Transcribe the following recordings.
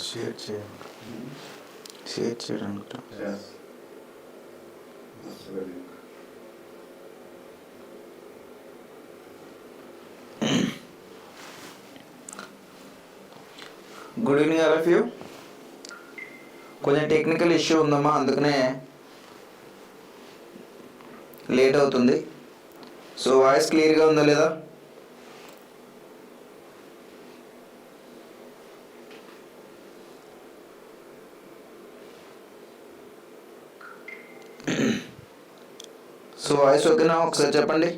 Share చేయాలి, share చేయడానికి. Good evening all of you. కొంచెం టెక్నికల్ ఇష్యూ ఉందమ్మా, అందుకనే లేట్ అవుతుంది. సో వాయిస్ క్లియర్గా ఉందా లేదా? సో వాయిస్ ఓకేనా? ఒకసారి చెప్పండి.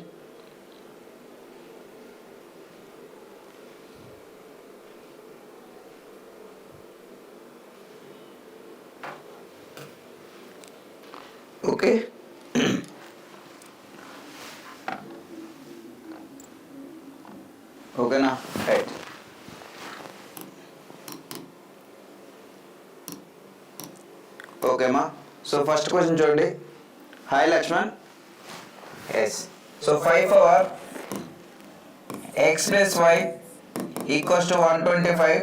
ఓకే, ఓకేనా? రైట్. ఓకేమ్మా. సో ఫస్ట్ క్వశ్చన్ చూడండి. Hi Lakshman. Yes. So 5 power x plus y equals to 125.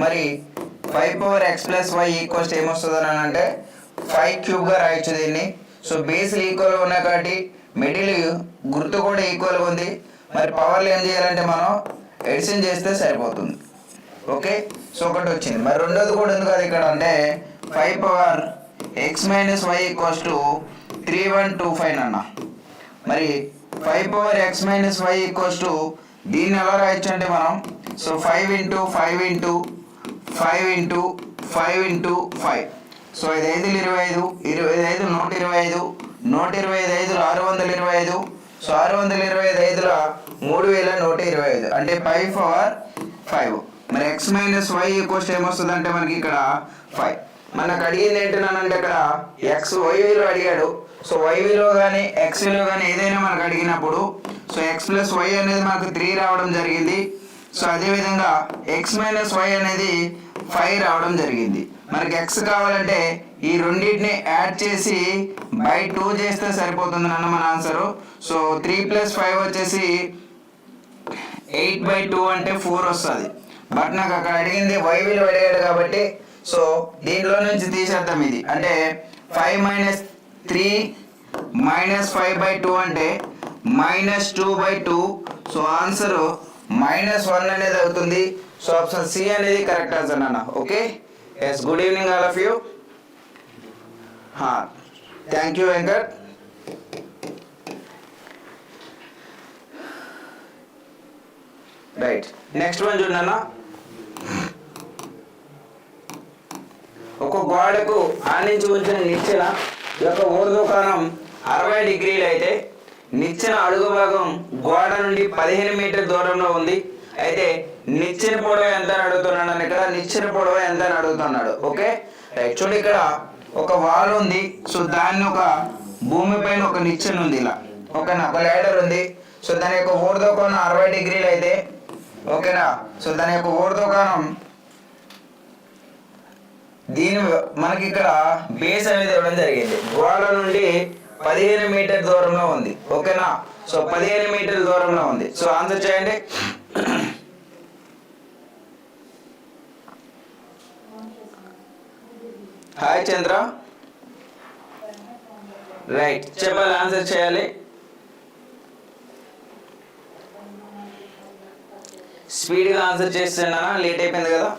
మరి 5 power x plus y equals ఏమొస్తుంది అని అంటే 5 క్యూబ్గా రాయొచ్చు దీన్ని. సో బేస్లు ఈక్వల్గా ఉన్నాయి కాబట్టి మిడిల్ గుర్తు కూడా ఈక్వల్గా ఉంది. మరి పవర్లు ఏం చేయాలంటే మనం ఎడిషన్ చేస్తే సరిపోతుంది. ఓకే, సో ఒకటి వచ్చింది. మరి రెండోది కూడా ఉంది కదా ఇక్కడ, అంటే 5 power x minus y equals to 3125 అన్న. మరి 5 power x minus y equals to దీన్ని ఎలా రాయొచ్చు అంటే మనం, so 5 into 5 into 5 into 5 into 5. So 5 5 25, 25 125, 125 625. So 625 3125 అంటే 5 పవర్ 5. మరి x మైనస్ y ఈక్వల్స్ ఏమొస్తుంది అంటే మనకి ఇక్కడ 5. మనకు అడిగింది ఏంటంటే ఇక్కడ x y విలువ అడిగాడు. సో y విలువ కానీ x విలువ కానీ ఏదైనా మనకు అడిగినప్పుడు సో x ప్లస్ y అనేది మనకు 3 రావడం జరిగింది. సో అదేవిధంగా x మైనస్ y అనేది 5 రావడం జరిగింది. మనకి x కావాలంటే ఈ రెండింటిని యాడ్ చేసి బై 2 చేస్తే సరిపోతుంది అన్న మన ఆన్సరు. సో 3 ప్లస్ 5 వచ్చేసి 8/2 అంటే 4 వస్తుంది. బట్ నాకు అక్కడ అడిగింది y విలువ అడిగాడు కాబట్టి సో దీంట్లో నుంచి తీసేద్దాం. ఇది అంటే 5 మైనస్ 3 మైనస్ 5/2 అంటే -2/2. సో ఆన్సర్ -1 అనేది అవుతుంది. సో ఆప్షన్ సి అనేది కరెక్ట్ ఆన్సర్ అన్న. Okay, yes. Good evening all of you. Thank you Venkat. Right, next one చూడన్న. ఒక గోడకు ఆనించి ఉంచిన నిచ్చెన యొక్క ఊర్ధ్వకోణం 60 డిగ్రీలు అయితే నిచ్చెన అడుగు భాగం గోడ నుండి 15 మీటర్ దూరంలో ఉంది. అయితే నిచ్చెన పొడవు ఎంత అని అడుగుతున్నాడు. ఇక్కడ నిచ్చెన పొడవు ఎంత అని అడుగుతున్నాడు. Okay, right. చూడండి, ఇక్కడ ఒక వాల్ ఉంది. సో దాన్ని ఒక భూమి పైన ఒక నిచ్చెన ఉంది ఇలా. ఓకేనా, ఒక ల్యాడర్ ఉంది. సో దాని యొక్క ఊర్ధ్వకోణం 60 డిగ్రీలు అయితే ఓకేనా. సో దాని యొక్క ఊర్ధ్వకోణం దీని మనకి ఇక్కడ బేస్ అనేది ఇవ్వడం జరిగింది. గోడ నుండి 15 మీటర్ దూరంలో ఉంది. ఓకేనా, సో 15 మీటర్ల దూరంలో ఉంది. సో ఆన్సర్ చేయండి. హాయ్ చంద్ర. రైట్, చెప్పాలి, ఆన్సర్ చేయాలి. స్పీడ్గా ఆన్సర్ చేస్తున్నా, లేట్ అయిపోయింది కదా.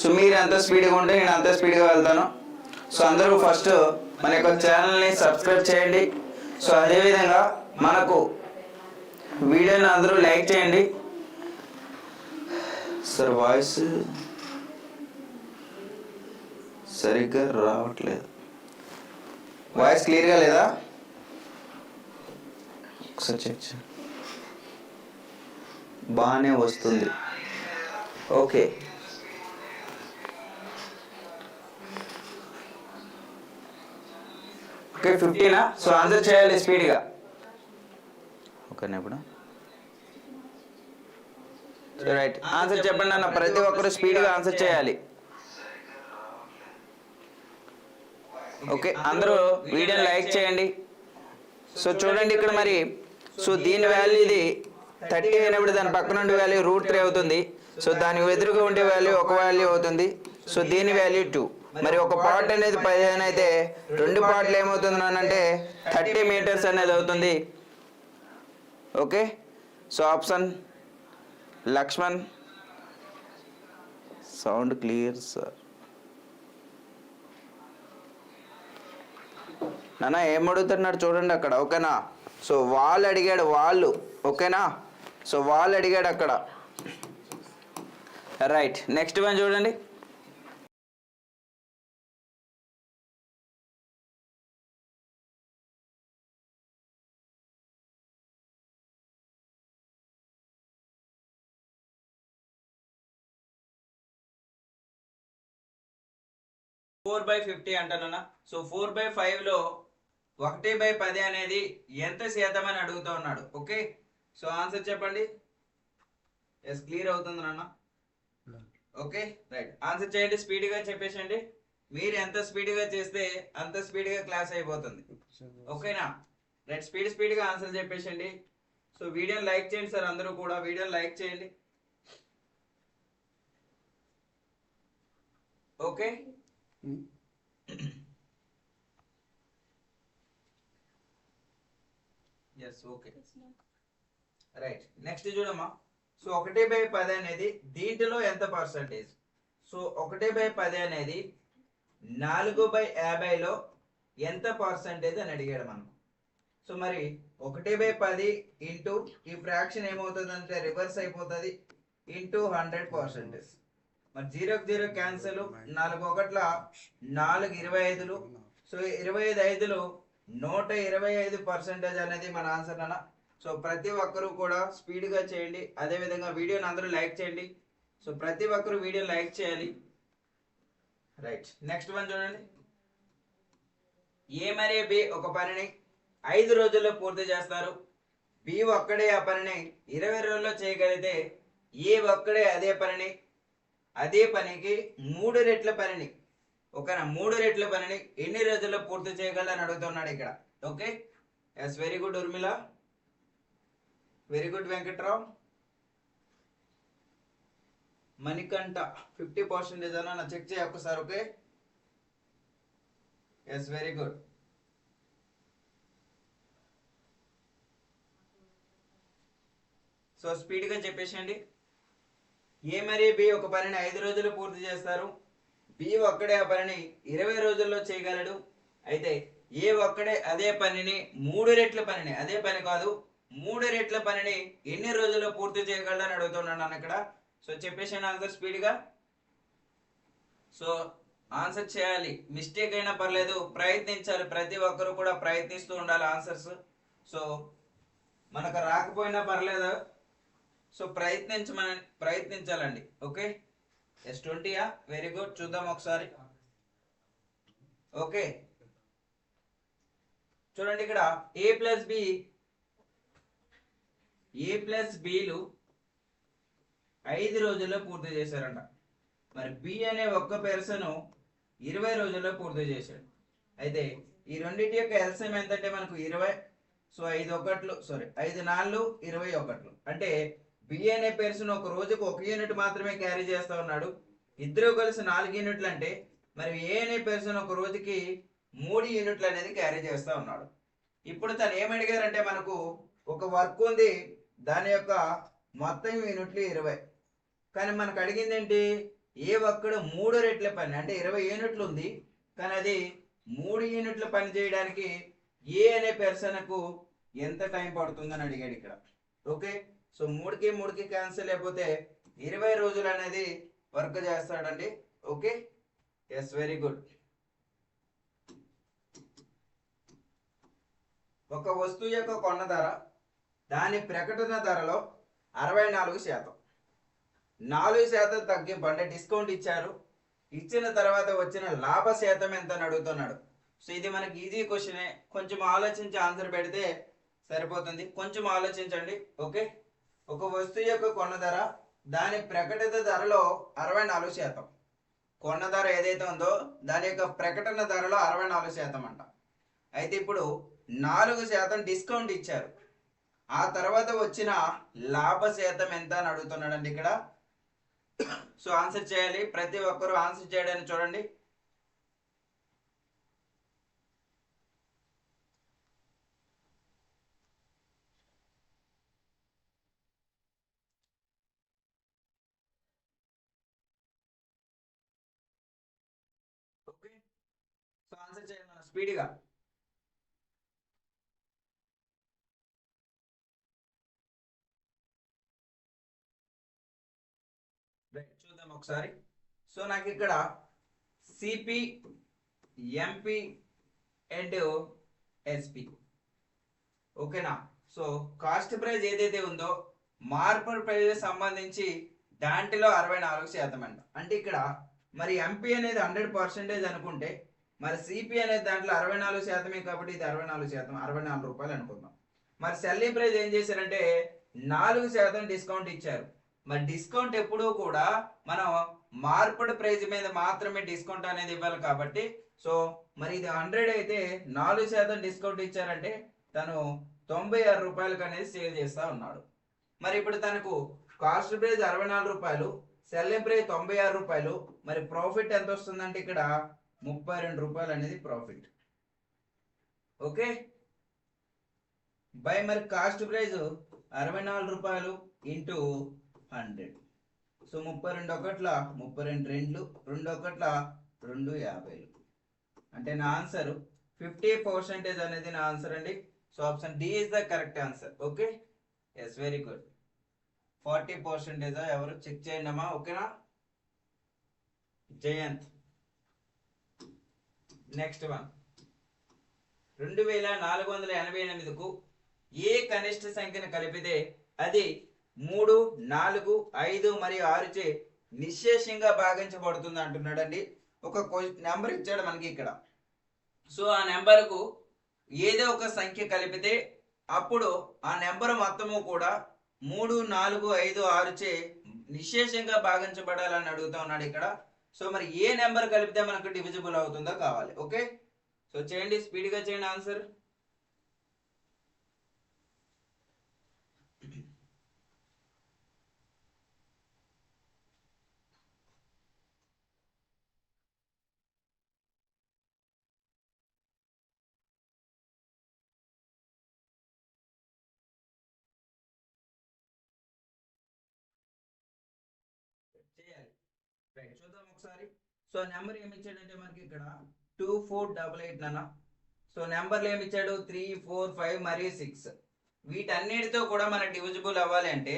సో మీరు ఎంత స్పీడ్గా ఉంటే నేను అంత స్పీడ్గా వెళ్తాను. సో అందరూ ఫస్ట్ మన యొక్క ఛానల్ని సబ్స్క్రైబ్ చేయండి. సో అదేవిధంగా మనకు వీడియోని అందరూ లైక్ చేయండి. సార్ వాయిస్ సరిగ్గా రావట్లేదు. వాయిస్ క్లియర్గా లేదా? ఒకసారి చెక్ చేయండి. బాగానే వస్తుంది. Okay, okay 15. సో ఆన్సర్ చేయాలి స్పీడ్గా. ఓకేనా? ఇప్పుడు రైట్, ఆన్సర్ చెప్పండి అన్న. ప్రతి ఒక్కరు స్పీడ్గా ఆన్సర్ చేయాలి. ఓకే, అందరూ వీడియోని లైక్ చేయండి. సో చూడండి ఇక్కడ మరి. సో దీని వాల్యూ ఇది 30 అయినప్పుడు దాని పక్క నుండి వాల్యూ √3 అవుతుంది. సో దానికి ఎదురుగా ఉండే వాల్యూ ఒక వాల్యూ అవుతుంది. సో దీని వాల్యూ 2. మరి ఒక పార్ట్ అనేది 15 అయితే 2 పార్ట్లు ఏమవుతుంది అంటే 30 మీటర్స్ అనేది అవుతుంది. Okay, so option Lakshman. Sound clear sir. నాన్న ఏం అడుగుతున్నాడు చూడండి అక్కడ. ఓకేనా, సో వాళ్ళు అడిగాడు, వాళ్ళు. ఓకేనా, సో వాళ్ళు అడిగాడు అక్కడ. రైట్, నెక్స్ట్ వన్ చూడండి. Four by 50 అంటానన్నా. సో 4/5లో 1/10 అనేది ఎంత శాతం అని అడుగుతా ఉన్నాడు. ఓకే, సో ఆన్సర్ చెప్పండి. ఎస్, క్లియర్ అవుతుంది నాన్న. ఓకే రైట్, ఆన్సర్ చేయండి, స్పీడ్గా చెప్పేసండి. మీరు ఎంత స్పీడ్గా చేస్తే అంత స్పీడ్గా క్లాస్ అయిపోతుంది. ఓకేనా, రైట్, స్పీడ్గా ఆన్సర్ చెప్పేసండి. సో వీడియోని లైక్ చేయండి సార్, అందరూ కూడా వీడియోని లైక్ చేయండి. Okay, yes, okay right. Next చూడమ్మా. సో 1/10 అనేది దీంట్లో ఎంత పర్సంటేజ్? సో 1/10 అనేది 4/50లో ఎంత పర్సంటేజ్ అని అడిగాడు మనకు. సో మరి 1/10 ఇంటూ ఈ ఫ్రాక్షన్ ఏమవుతుంది అంటే రివర్స్ అయిపోతుంది, ఇంటూ 100%. మరి 0కి 0 క్యాన్సల్, 4 1ల 4 25లు. సో 25/5లో 125% అనేది మన ఆన్సర్ అన్న. సో ప్రతి ఒక్కరూ కూడా స్పీడ్గా చేయండి. అదేవిధంగా వీడియోని అందరూ లైక్ చేయండి. సో ప్రతి ఒక్కరూ వీడియో లైక్ చేయాలి. రైట్, నెక్స్ట్ వన్ చూడండి. ఏ మరియు బి ఒక పనిని 5 రోజుల్లో పూర్తి చేస్తారు. బి ఒక్కడే ఆ పనిని 20 రోజుల్లో చేయగలిగితే ఏ ఒక్కడే అదే పనికి 3 రెట్ల పనిని, ఓకేనా, 3 రెట్ల పనిని ఎన్ని రోజుల్లో పూర్తి చేయగలని అడుగుతున్నాడు ఇక్కడ. Okay, yes, very good Urmila, very good Venkatrao, Manikanta 50% అన్న చెక్ చేయ ఒక్కసారి. Okay, yes, very good. So స్పీడ్గా చెప్పేసండి. ఏ మరియు బి ఒక పనిని 5 రోజుల్లో పూర్తి చేస్తారు. బి ఒక్కడే ఆ పనిని 20 రోజుల్లో చేయగలడు. అయితే ఏ ఒక్కడే అదే పనిని 3 రెట్ల పనిని, అదే పని కాదు 3 రెట్ల పనిని ఎన్ని రోజుల్లో పూర్తి చేయగలడని అడుగుతున్నాను అన్న ఇక్కడ. సో చెప్పేసాను ఆన్సర్ స్పీడ్గా. సో ఆన్సర్ చేయాలి, మిస్టేక్ అయినా పర్లేదు, ప్రయత్నించాలి. ప్రతి ఒక్కరు కూడా ప్రయత్నిస్తూ ఉండాలి ఆన్సర్స్. సో మనకు రాకపోయినా పర్లేదు, సో ప్రయత్నించాలండి. ఓకే, S20 వెరీ గుడ్, చూద్దాం ఒకసారి. ఓకే, చూడండి ఇక్కడ ఏ ప్లస్ బిలు 5 రోజుల్లో పూర్తి చేశారంట. మరి బి అనే ఒక్క పర్సన్ 20 రోజుల్లో పూర్తి చేశాడు. అయితే ఈ రెండింటి యొక్క ఎల్సిఎం ఎంతంటే మనకు 20. సో 5 4 21. అంటే బి అనే పర్సన్ ఒక రోజుకు 1 యూనిట్ మాత్రమే క్యారీ చేస్తా ఉన్నాడు. ఇద్దరు కలిసి 4 యూనిట్లు అంటే మరి ఏ అనే పర్సన్ ఒక రోజుకి 3 యూనిట్లు అనేది క్యారీ చేస్తా ఉన్నాడు. ఇప్పుడు తను ఏమడిగారంటే మనకు ఒక వర్క్ ఉంది, దాని యొక్క మొత్తం యూనిట్లు 20. కానీ మనకు అడిగింది ఏంటి, ఏ ఒక్కడు 3 రెట్ల పని అంటే 20 యూనిట్లు ఉంది, కానీ అది 3 యూనిట్ల పని చేయడానికి ఏ అనే పర్సన్కు ఎంత టైం పడుతుందని అడిగాడు ఇక్కడ. ఓకే, సో 3కి క్యాన్సిల్ అయిపోతే 20 రోజులు అనేది వర్క్ చేస్తాడండి. Okay, yes, very good. ఒక వస్తువు యొక్క కొన్న ధర దాని ప్రకటన ధరలో 64%. 4% తగ్గింపు అంటే డిస్కౌంట్ ఇచ్చారు. ఇచ్చిన తర్వాత వచ్చిన లాభ శాతం ఎంత అని అడుగుతున్నాడు. సో ఇది మనకి ఈజీ క్వశ్చనే, కొంచెం ఆలోచించి ఆన్సర్ పెడితే సరిపోతుంది. కొంచెం ఆలోచించండి. ఓకే, ఒక వస్తువు యొక్క కొన్న ధర దాని ప్రకటిత ధరలో 64%. కొన్న ధర ఏదైతే ఉందో దాని యొక్క ప్రకటన ధరలో 64% అంట. అయితే ఇప్పుడు 4% డిస్కౌంట్ ఇచ్చారు. ఆ తర్వాత వచ్చిన లాభ శాతం ఎంత అని అడుగుతున్నాడండి ఇక్కడ. సో ఆన్సర్ చేయాలి, ప్రతి ఒక్కరూ ఆన్సర్ చేయడానికి చూడండి. ఓకే, సో ఆన్సర్ చేయాలి మనం స్పీడ్గా. చూద్దాం ఒకసారి. సో నాకు ఇక్కడ సిపి, ఎంపీ అండ్ ఎస్పి. ఓకేనా. సో కాస్ట్ ప్రైస్ ఏదైతే ఉందో మార్పుల ప్రైస్ సంబంధించి దాంట్లో 64% అంట. అంటే ఇక్కడ మరి ఎంపీ అనేది 100% అనుకుంటే మరి సిపి అనేది దాంట్లో 64% కాబట్టి ఇది 64%, 64 రూపాయలు అనుకుందాం. మరి సెల్లింగ్ ప్రైస్ ఏం చేశారంటే 4% డిస్కౌంట్ ఇచ్చారు. మరి డిస్కౌంట్ ఎప్పుడూ కూడా మనం మార్పుడు ప్రైస్ మీద మాత్రమే డిస్కౌంట్ అనేది ఇవ్వాలి కాబట్టి, సో మరి ఇది 100 అయితే 4% డిస్కౌంట్ ఇచ్చారంటే తను 96 రూపాయలకు అనేది సేల్ చేస్తా ఉన్నాడు. మరి ఇప్పుడు తనకు కాస్ట్ ప్రైస్ 64 రూపాయలు, సెల్లింగ్ ప్రైస్ 96 రూపాయలు, మరి ప్రాఫిట్ ఎంత వస్తుందంటే ఇక్కడ 32 రూపాయలు అనేది ప్రాఫిట్. ఓకే, బై మరి కాస్ట్ ప్రైస్ 64 రూపాయలు ఇంటూ 100. సో 32 ఒకట్ల 32 రెండ్లు, 2 ఒకట్ల 250. అంటే నా ఆన్సర్ 50% అనేది నా ఆన్సర్ అండి. So option D is the correct answer. Okay, yes, very good. 40% ఎవరు చెక్ చేయండి అమ్మా. ఓకేనా. జయంత్. Next one. 2488కు ఏ కనిష్ట సంఖ్యను కలిపితే అది 3, 4, 5 మరియు 6 చే నిశ్శేషంగా భాగించబడుతుంది అంటున్నాడండి. ఒక నెంబర్ ఇచ్చాడు మనకి ఇక్కడ. సో ఆ నెంబర్కు ఏదో ఒక సంఖ్య కలిపితే అప్పుడు ఆ నెంబర్ మొత్తము కూడా 3, 4, 5, 6 చే నిశ్శేషంగా భాగించబడాలని అడుగుతా ఉన్నాడు ఇక్కడ. సో మరి ఏ నెంబర్ కలిపితే మనకు డివిజిబుల్ అవుతుందో కావాలి. ఓకే, సో చేయండి, స్పీడ్గా చేయండి ఆన్సర్. చేయాలి. రైట్, చూద్దాం ఒకసారి. సో నెంబర్ ఏమి ఇచ్చాడంటే మనకి ఇక్కడ 2488 నాన్న. సో నెంబర్లు ఏమి ఇచ్చాడు 3, 4, 5 మరియు 6. వీటన్నిటితో కూడా మనకు డివిజిబుల్ అవ్వాలి అంటే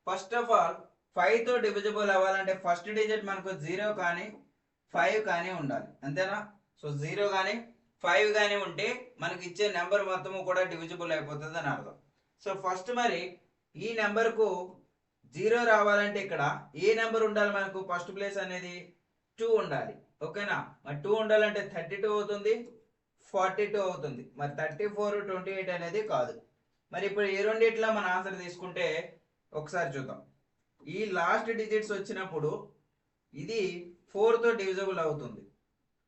ఫస్ట్ ఆఫ్ ఆల్ 5 తో డివిజిబుల్ అవ్వాలంటే ఫస్ట్ డిజిట్ మనకు 0 కానీ 5 కానీ ఉండాలి, అంతేనా. సో 0 కానీ 5 కానీ ఉంటే మనకి ఇచ్చే నెంబర్ మొత్తము కూడా డివిజిబుల్ అయిపోతుంది అని అర్థం. సో ఫస్ట్ మరి ఈ నెంబర్కు 0 రావాలంటే ఇక్కడ ఏ నెంబర్ ఉండాలి మనకు, ఫస్ట్ ప్లేస్ అనేది 2 ఉండాలి. ఓకేనా. మరి 2 ఉండాలంటే 32 అవుతుంది, 42 అవుతుంది. మరి 34, 28 అనేది కాదు. మరి ఇప్పుడు ఈ రెండిట్లో మన ఆన్సర్ తీసుకుంటే ఒకసారి చూద్దాం. ఈ లాస్ట్ డిజిట్స్ వచ్చినప్పుడు ఇది 4 తో డివిజిబుల్ అవుతుంది.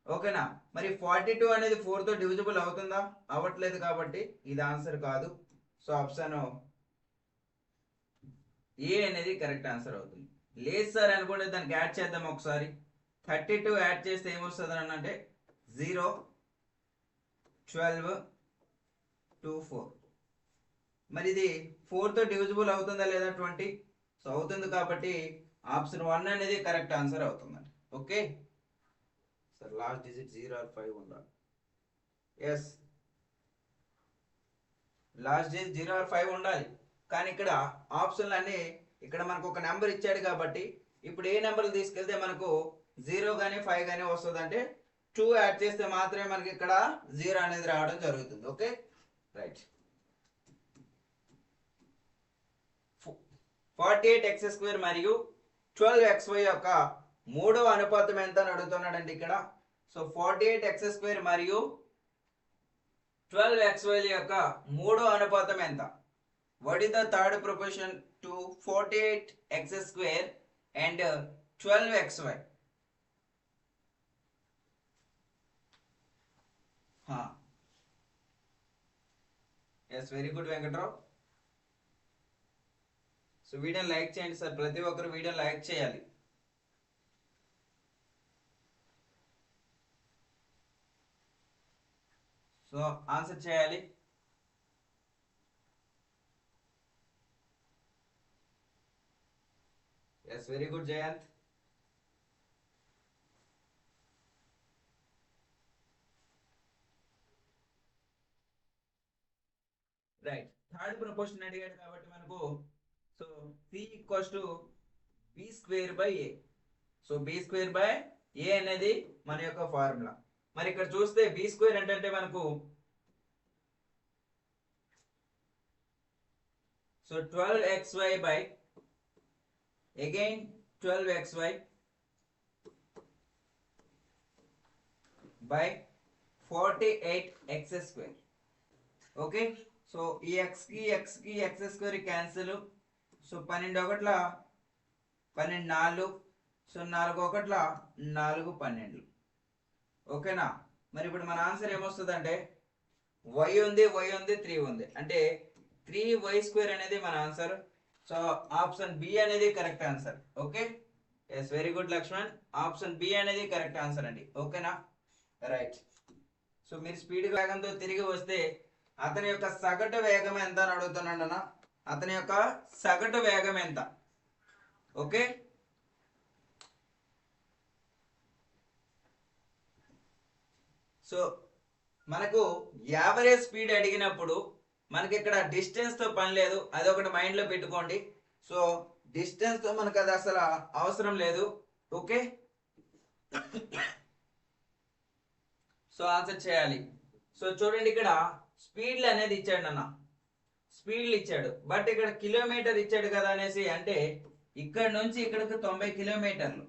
ఓకేనా. మరి 42 అనేది 4 తో డివిజిబుల్ అవుతుందా, అవ్వట్లేదు కాబట్టి ఇది ఆన్సర్ కాదు. సో ఆప్షన్ ఏ అనేది కరెక్ట్ ఆన్సర్ అవుతుంది. లేదు సార్ అనుకుంటే దానికి యాడ్ చేద్దాం ఒకసారి. 32 యాడ్ చేస్తే ఏమొస్తుంది అని అంటే 0, 12, 2, 4. మరి ఇది 4 తో డివిజిబుల్ అవుతుందా లేదా 20? సో అవుతుంది కాబట్టి ఆప్షన్ 1 అనేది కరెక్ట్ ఆన్సర్ అవుతుందండి. Okay sir, last digit 0 or 5 ఉండాలి. ఎస్, లాస్ట్ డిజిట్ 0 or 5 ఉండాలి. కానీ ఇక్కడ ఆప్షన్లు అన్నీ ఇక్కడ మనకు ఒక నెంబర్ ఇచ్చాడు కాబట్టి ఇప్పుడు ఏ నెంబర్లు తీసుకెళ్తే మనకు 0 కానీ 5 కానీ వస్తుంది అంటే 2 యాడ్ చేస్తే మాత్రమే మనకి ఇక్కడ 0 అనేది రావడం జరుగుతుంది. Okay, right. 48x² మరియు 12xy యొక్క మూడవ అనుపాతం ఎంత అని అడుగుతున్నాడండి ఇక్కడ. సో 48x² మరియు 12xy యొక్క మూడో అనుపాతం ఎంత? What is the third proportion to 48x² and 12xy? Yes, very good Venkatrao. So వీడియోని లైక్ చేయండి సార్, ప్రతి ఒక్కరు వీడియోని లైక్ చేయాలి. సో ఆన్సర్ చేయాలి. Yes, very good Jayant. Right, third proportion అడిగాడు కాబట్టి మనకు so C equals to B square by A. So B square by A అనేది మన యొక్క ఫార్ములా. మరి ఇక్కడ చూస్తే బి స్క్వేర్ అంటే మనకు so 12xy by again 12xy by 48x square. Okay, so ఈ x కి x స్క్వేర్ క్యాన్సిల్. సో 12 ఒకట్ల 12 4, సో 4 ఒకట్ల 4 12. ఓకేనా. మరి ఇప్పుడు మన ఆన్సర్ ఏమొస్తుంది అంటే y ఉంది 3 ఉంది అంటే 3y స్క్వేర్ అనేది మన ఆన్సర్. సో ఆప్షన్ బి అనేది correct answer. Okay, yes, very good Lakshman. Option B అనేది కరెక్ట్ ఆన్సర్ అండి. ఓకేనా, రైట్. సో మీరు స్పీడ్ వేగంతో తిరిగి వస్తే అతని యొక్క సగటు వేగం ఎంత అని అడుగుతున్నాడు అన్న. అతని యొక్క సగటు వేగం ఎంత? ఓకే, సో మనకు యావరేజ్ స్పీడ్ అడిగినప్పుడు మనకి ఇక్కడ డిస్టెన్స్ తో పని లేదు, అది ఒకటి మైండ్ లో పెట్టుకోండి. సో డిస్టెన్స్ తో మనకు అది అసలు అవసరం లేదు. ఓకే, సో ఆన్సర్ చేయాలి. సో చూడండి, ఇక్కడ స్పీడ్లు అనేది ఇచ్చాడు అన్న, స్పీడ్లు ఇచ్చాడు, బట్ ఇక్కడ కిలోమీటర్ ఇచ్చాడు కదా అనేసి అంటే ఇక్కడ నుంచి ఇక్కడికి 90 కిలోమీటర్లు.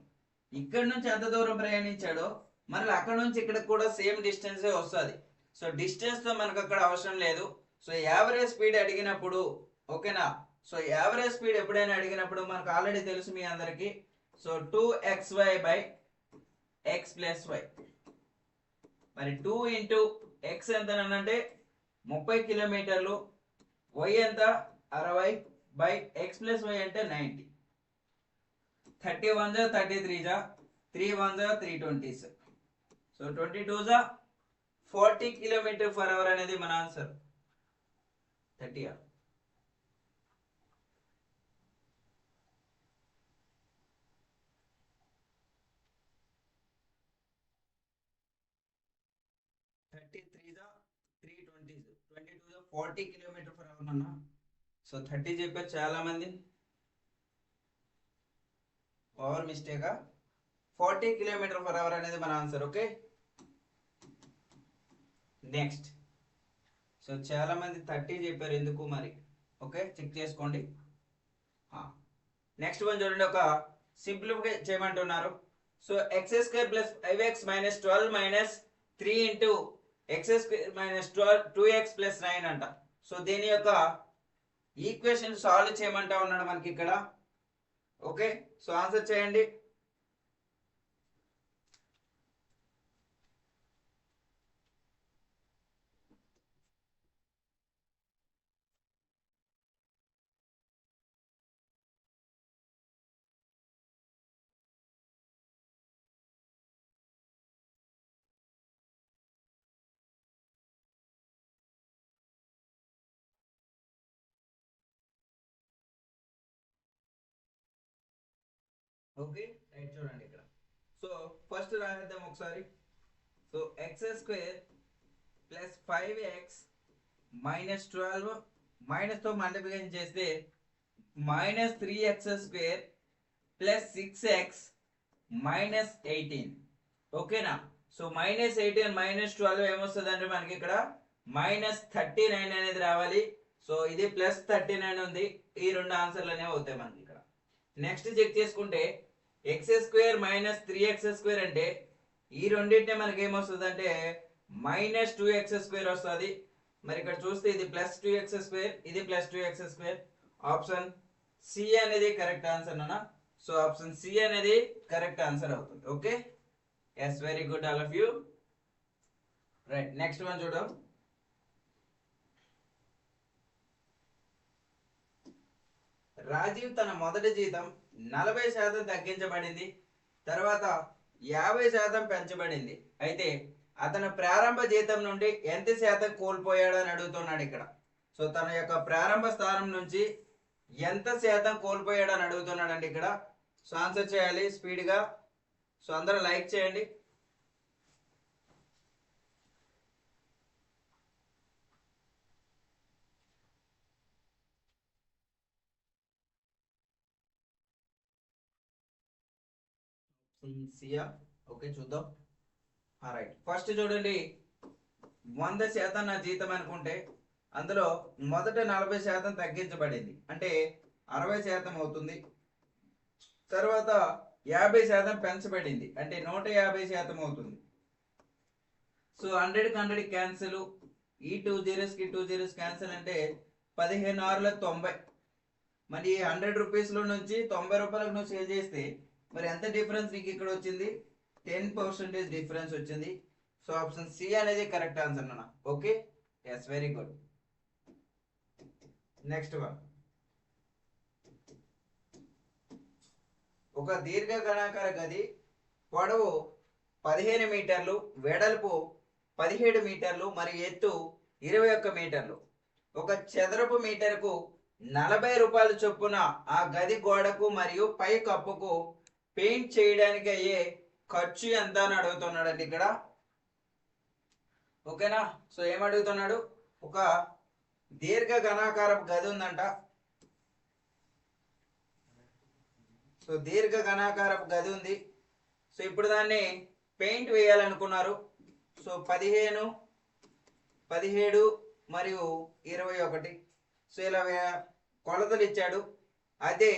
ఇక్కడ నుంచి ఎంత దూరం ప్రయాణించాడో మళ్ళీ అక్కడ నుంచి ఇక్కడ కూడా సేమ్ డిస్టెన్స్ వస్తుంది. సో డిస్టెన్స్ తో మనకు అక్కడ అవసరం లేదు. సో యావరేజ్ స్పీడ్ అడిగినప్పుడు, ఓకేనా, సో యావరేజ్ స్పీడ్ ఎప్పుడైనా అడిగినప్పుడు మనకు ఆల్రెడీ తెలుసు మీ అందరికి. So 2xy by x plus y. మరి 2 ఇంటూ x ఎంత అంటే 30 కిలోమీటర్లు, y ఎంత 60 బై x ప్లస్ y అంటే 90. 31 33 3 1 320. సో 22 40 కిలోమీటర్ పర్ అవర్ అనేది మన ఆన్సర్. 30 40 కిలోమీటర్ పర్ అవర్ అన్న. సో 30 చెప్పారు చాలా మంది, పవర్ మిస్టేకా. 40 కిలోమీటర్ పర్ అవర్ అనేది మన ఆన్సర్. Okay, next. సో చాలా మంది 30 చెప్పారు, ఎందుకు మరి? ఓకే, చెక్ చేసుకోండి. నెక్స్ట్ వన్ చూడండి, ఒక సింప్లిఫై చేయమంటున్నారు. So X square plus 5x minus 12 minus 3 into X square minus 2x plus 9 అంట. సో దీని యొక్క ఈక్వేషన్ సాల్వ్ చేయమంటా ఉన్నాడు మనకి ఇక్కడ. ఓకే, సో ఆన్సర్ చేయండి. ఓకే, రైట్, చూడండి ఇక్కడ. సో ఫస్ట్ రాసేద్దాం ఒకసారి. So X square plus 5x minus 12 minus తో మల్టిప్లికేషన్ చేస్తే minus 3x square plus 6x minus 18. ఓకేనా. సో మైనస్ 18 మైనస్ 12 ఏమొస్తుంది అంటే మనకి ఇక్కడ మైనస్ 39 అనేది రావాలి. సో ఇది ప్లస్ 39 ఉంది. ఈ రెండు ఆన్సర్లు అనేవి అవుతాయి మనకి ఇక్కడ. నెక్స్ట్ చెక్ చేసుకుంటే X square minus 3x square అంటే ఈ రెండింటినే మనకి ఏమొస్తుంది అంటే మైనస్ 2x స్క్వేర్ వస్తుంది. మరి ఇక్కడ చూస్తే ఇది ప్లస్ 2x స్క్వేర్, ఇది plus 2x square. Option C అనేది కరెక్ట్ ఆన్సర్ అన్న. సో ఆప్షన్ సి అనేది కరెక్ట్ ఆన్సర్ అవుతుంది. Okay, yes, very good all of you. Right, next one చూద్దాం. రాజీవ్ తన మొదటి జీతం 40% తగ్గించబడింది, తర్వాత 50% పెంచబడింది. అయితే అతను ప్రారంభ జీతం నుండి ఎంత శాతం కోల్పోయాడు అని అడుగుతున్నాడు ఇక్కడ. సో తన యొక్క ప్రారంభ స్థానం నుంచి ఎంత శాతం కోల్పోయాడు అని అడుగుతున్నాడండి ఇక్కడ. సో ఆన్సర్ చేయాలి స్పీడ్గా. సో అందరూ లైక్ చేయండి. సియా ఓకే చూద్దాం. రైట్, ఫస్ట్ చూడండి, 100% నా జీతం అనుకుంటే అందులో మొదట 40% తగ్గించబడింది అంటే 60% అవుతుంది. తర్వాత 50% పెంచబడింది అంటే 150% అవుతుంది. సో 100కి 100 క్యాన్సిల్, ఈ 2 జీరోస్కి 2 జీరోస్ క్యాన్సిల్ అంటే 15 6 90. మరి 100 రూపీస్లో నుంచి 90 రూపాయలకు నువ్వు సేల్ చేస్తే మరి ఎంత డిఫరెన్స్ నీకు ఇక్కడ వచ్చింది? 10% డిఫరెన్స్ వచ్చింది. సో ఆప్షన్ సి అనేది కరెక్ట్ ఆన్సర్ నాన్న. Okay, yes, very good. Next one, ఒక దీర్ఘగణాకార గది పొడవు 15 మీటర్లు, వెడల్పు 17 మీటర్లు మరియు ఎత్తు 21 మీటర్లు. ఒక చదరపు మీటర్కు 40 రూపాయల చొప్పున ఆ గది గోడకు మరియు పై కప్పుకు పెయింట్ చేయడానికి అయ్యే ఖర్చు ఎంత అని అడుగుతున్నాడండి ఇక్కడ. ఓకేనా? సో ఏమడుగుతున్నాడు, ఒక దీర్ఘ ఘనాకారపు గది ఉందంట. సో దీర్ఘ ఘనాకారపు గది ఉంది. సో ఇప్పుడు దాన్ని పెయింట్ వేయాలనుకున్నారు. సో 15, 17 మరియు 21. సో ఇలా కొలతలు ఇచ్చాడు. అయితే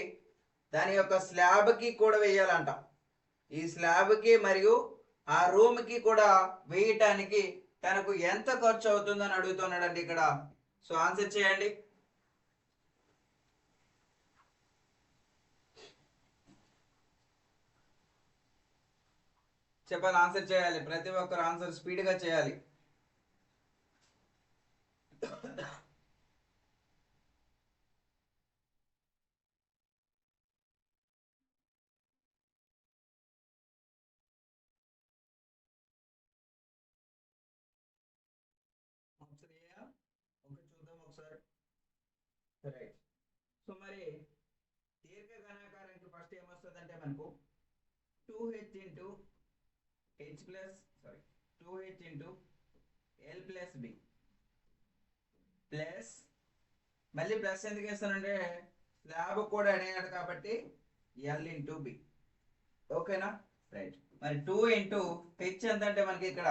దాని యొక్క స్లాబ్కి కూడా వేయాలంట. ఈ స్లాబ్కి మరియు ఆ రూమ్కి కూడా వేయటానికి తనకు ఎంత ఖర్చు అవుతుందని అడుగుతున్నాడండి ఇక్కడ. సో ఆన్సర్ చేయండి. చెప్పాలి, ఆన్సర్ చేయాలి. ప్రతి ఒక్కరు ఆన్సర్ స్పీడ్గా చేయాలి. రైట్. సో మరి దీర్ఘ ఘనాకారానికి ఫస్ట్ ఏమొస్తుందంటే మనకు 2h into L plus b plus, మళ్ళీ ప్లస్ ఎందుకు వేస్తానంటే స్లాబ్ కూడా అడిగాడు కాబట్టి L ఇంటూ బి. ఓకేనా? రైట్. మరి 2 ఇంటూ హెచ్ ఎంత అంటే మనకి ఇక్కడ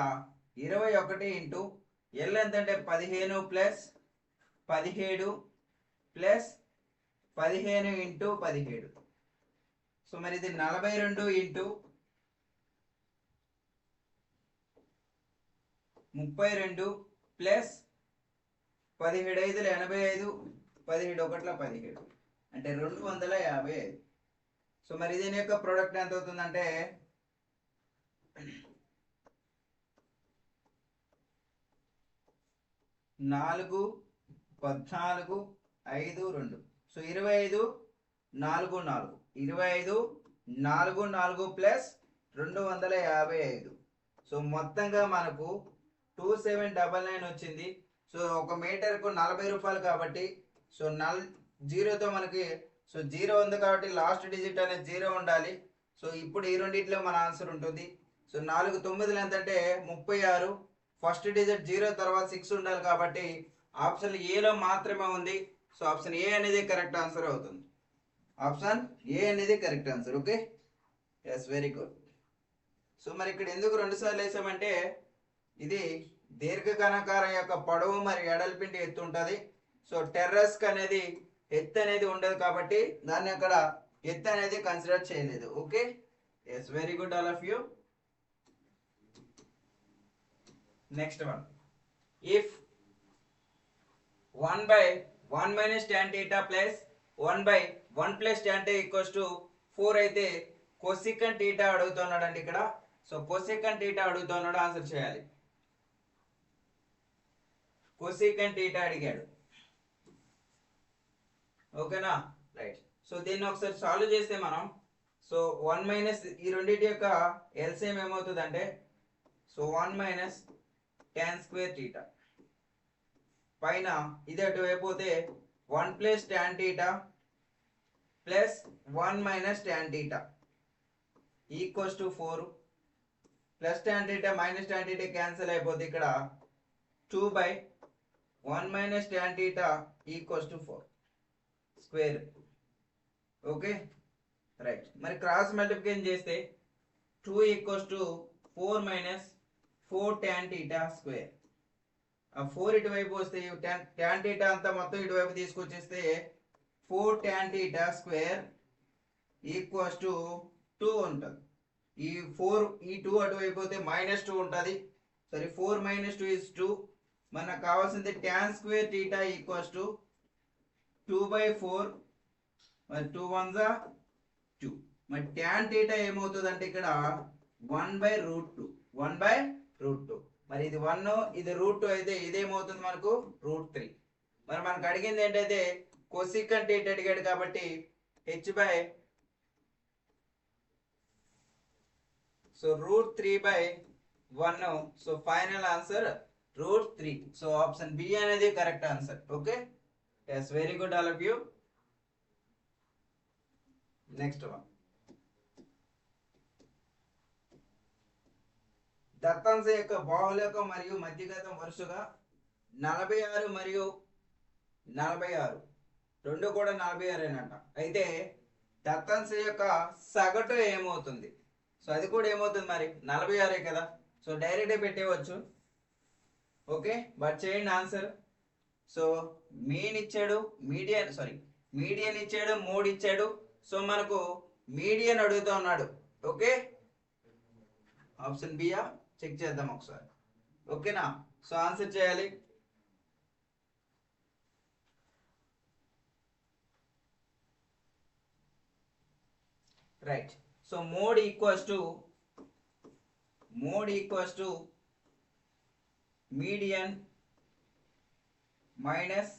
21 ఇంటూ L ఎంత అంటే 15 ప్లస్ 17 ప్లస్ 15 ఇంటూ 17. సో మరి ఇది 42 ఇంటూ 32 ప్లస్ 17 5 85, 17 1 17 అంటే 255. సో మరి దీని యొక్క ప్రోడక్ట్ ఎంత అవుతుందంటే 4 14 5 2. So 25 4 4 25 4 4 plus 255. సో మొత్తంగా మనకు 2799 వచ్చింది. సో ఒక మీటర్కు 40 రూపాయలు కాబట్టి సో జీరోతో మనకి సో జీరో ఉంది కాబట్టి లాస్ట్ డిజిట్ అనేది జీరో ఉండాలి. సో ఇప్పుడు ఈ రెండిట్లో మన ఆన్సర్ ఉంటుంది. సో 4 9 ఎంత అంటే 36. ఫస్ట్ డిజిట్ జీరో తర్వాత 6 ఉండాలి కాబట్టి ఆప్షన్ ఏలో మాత్రమే ఉంది. సో ఆప్షన్ ఏ అనేది కరెక్ట్ ఆన్సర్ అవుతుంది. ఆప్షన్ ఏ అనేది correct answer. Okay, yes, very good. So మరి ఇక్కడ ఎందుకు 2 సార్లు వేసామంటే ఇది దీర్ఘఘనాకారం యొక్క పొడవు మరి ఎడల్పింటి ఎత్తు ఉంటుంది. సో టెర్రస్క్ అనేది ఎత్తు అనేది ఉండదు కాబట్టి దాన్ని అక్కడ ఎత్తు అనేది కన్సిడర్ చేయలేదు. Okay, yes, very good all of you. Next one, if 1/1 minus tan theta plus 1/1 plus tan theta equals to 4 అయితే cosecant theta అడుగుతున్నాడు అండి ఇక్కడ. సో cosecant theta అడుగుతున్నాడు, ఆన్సర్ చేయాలి. cosecant theta అడిగాడు. ఓకేనా? రైట్. సో దీన్ని ఒకసారి సాల్వ్ చేస్తే మనం సో 1 మైనస్ ఈ రెండింటి యొక్క ఎల్సిఎం ఏమవుతుంది అంటే so 1 minus tan square theta పైన ఇది అటువైపు పోతే 1 plus tan theta plus 1 minus tan theta equals to 4 plus tan theta minus tan theta cancel అయిపోతే ఇక్కడ 2 by 1 minus tan theta equals to 4 square. Okay right. మరి cross multiplication చేస్తే 2 equals to 4 minus 4 tan theta square. ఆ 4 ఇటువైపు వస్తే tan theta అంతా మొత్తం ఇటువైపు తీసుకొచ్చేస్తే 4 tan theta square equals to 2 ఉంటుంది. ఈ 4 ఈ 2 అటువైపు పోతే -2 ఉంటుంది. సరే 4 - 2 ఇస్ 2. మనకు కావాల్సింది tan square theta equals to 2/4 మరి 2 1 జా 2. మరి tan టీటా ఏమవుతుంది అంటే ఇక్కడ 1/√2 1/√2. మరి ఇది 1 ఇది √2 అయితే ఇదేమవుతుంది మనకు √3. మరి మనకు అడిగింది ఏంటైతే కొసికెంట్ టీటా అడిగాడు కాబట్టి so √3/1. So final answer √3. So option B అనేది correct answer. Okay yes very good all of you. Next one. దత్తాంశ యొక్క బాహుళకం మరియు మధ్యగతం వరుసగా 46 మరియు 46 రెండు కూడా 46 అయితే దత్తాంశ యొక్క సగటు ఏమవుతుంది? సో అది కూడా ఏమవుతుంది మరి 46 కదా. సో డైరెక్ట్ పెట్టేయవచ్చు. ఓకే బట్ చేయండి ఆన్సర్. సో మీన్ ఇచ్చాడు, మీడియన్ ఇచ్చాడు, మోడ్ ఇచ్చాడు. సో మనకు మీడియన్ అడుగుతూ ఉన్నాడు. ఓకే ఆప్షన్ బియా చెక్ చేద్దాం ఒకసారి. ఓకేనా. సో ఆన్సర్ చేయాలి. Right. So mode equals to median minus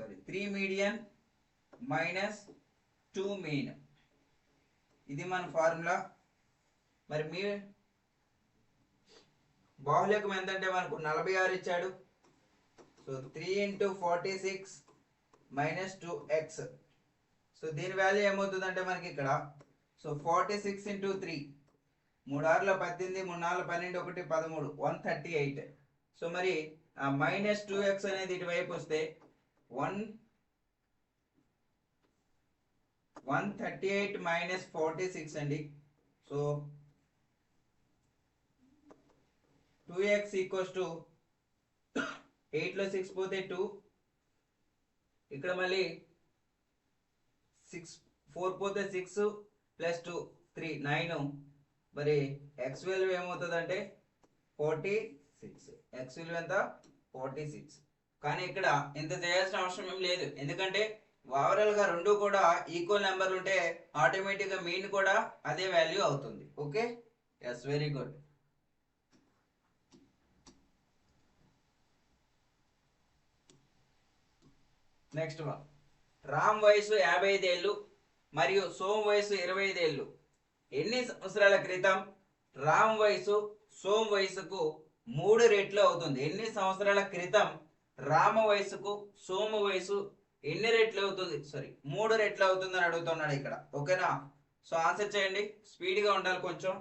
3 median minus 2 mean. ఇది మన ఫార్ములా. మరి మీ బాహుళ్యకం ఎంతంటే మనకు 46 ఇచ్చాడు. So 3 × 46 - 2x. సో దీని వాల్యూ ఏమవుతుందంటే మనకి ఇక్కడ సో 46 × 3 3 6 18 3 4 12 1 13 138. సో మరి -2x అనేది ఇటువైపు వస్తే 138 - 46 అండి. సో 2x ఈక్వల్స్ టు 8లో 6 పోతే 2. ఇక్కడ మళ్ళీ 4 పోతే 6 ప్లస్ 2 3 9. మరి x వాల్యూ ఏమవుతుంది అంటే 46. x వాల్యూ ఎంత 46. కానీ ఇక్కడ ఇంత చేయాల్సిన అవసరం ఏం లేదు. ఎందుకంటే ఓవరాల్ గా రెండు కూడా ఈక్వల్ నెంబర్లు ఉంటే ఆటోమేటిక్ గా మీన్ కూడా అదే వాల్యూ అవుతుంది. Okay yes very good. Next one. Ram వయసు 55 ఏళ్ళు మరియు సోమ్ వయసు 25 ఏళ్ళు. ఎన్ని సంవత్సరాల క్రితం రామ్ వయసు సోమ్ వయసుకు 3 రెట్లు అవుతుంది? ఎన్ని సంవత్సరాల క్రితం రామ వయసుకు సోమ వయసు ఎన్ని రెట్లు అవుతుంది? 3 రెట్లు అవుతుంది అని అడుగుతున్నాడు ఇక్కడ. ఓకేనా. సో ఆన్సర్ చేయండి. స్పీడ్గా ఉండాలి కొంచెం.